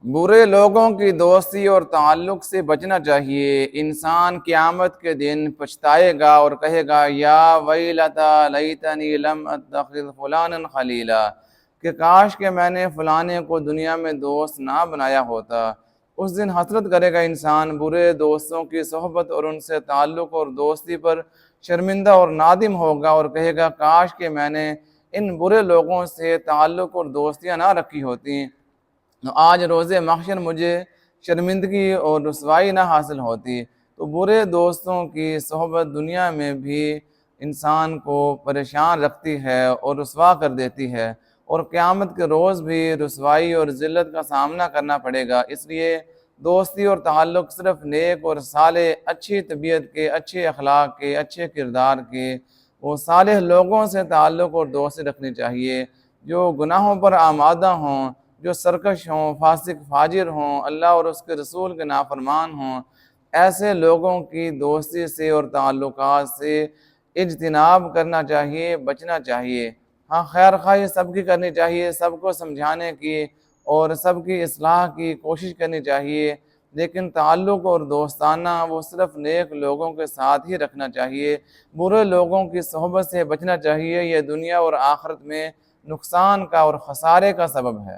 برے لوگوں کی دوستی اور تعلق سے بچنا چاہیے۔ انسان قیامت کے دن پچھتائے گا اور کہے گا یا ویلتا لیتنی لم اتخذ فلانا خلیلا، کہ کاش کہ میں نے فلانے کو دنیا میں دوست نہ بنایا ہوتا۔ اس دن حسرت کرے گا انسان برے دوستوں کی صحبت اور ان سے تعلق اور دوستی پر شرمندہ اور نادم ہوگا اور کہے گا کاش کہ میں نے ان برے لوگوں سے تعلق اور دوستیاں نہ رکھی ہوتی، آج روز محشر مجھے شرمندگی اور رسوائی نہ حاصل ہوتی۔ تو برے دوستوں کی صحبت دنیا میں بھی انسان کو پریشان رکھتی ہے اور رسوا کر دیتی ہے، اور قیامت کے روز بھی رسوائی اور ذلت کا سامنا کرنا پڑے گا۔ اس لیے دوستی اور تعلق صرف نیک اور صالح، اچھی طبیعت کے، اچھے اخلاق کے، اچھے کردار کے، وہ صالح لوگوں سے تعلق اور دوستی رکھنی چاہیے جو گناہوں پر آمادہ ہوں، جو سرکش ہوں، فاسق فاجر ہوں، اللہ اور اس کے رسول کے نافرمان ہوں۔ ایسے لوگوں کی دوستی سے اور تعلقات سے اجتناب کرنا چاہیے، بچنا چاہیے۔ ہاں، خیر خواہی سب کی کرنی چاہیے، سب کو سمجھانے کی اور سب کی اصلاح کی کوشش کرنی چاہیے، لیکن تعلق اور دوستانہ وہ صرف نیک لوگوں کے ساتھ ہی رکھنا چاہیے۔ برے لوگوں کی صحبت سے بچنا چاہیے، یہ دنیا اور آخرت میں نقصان کا اور خسارے کا سبب ہے۔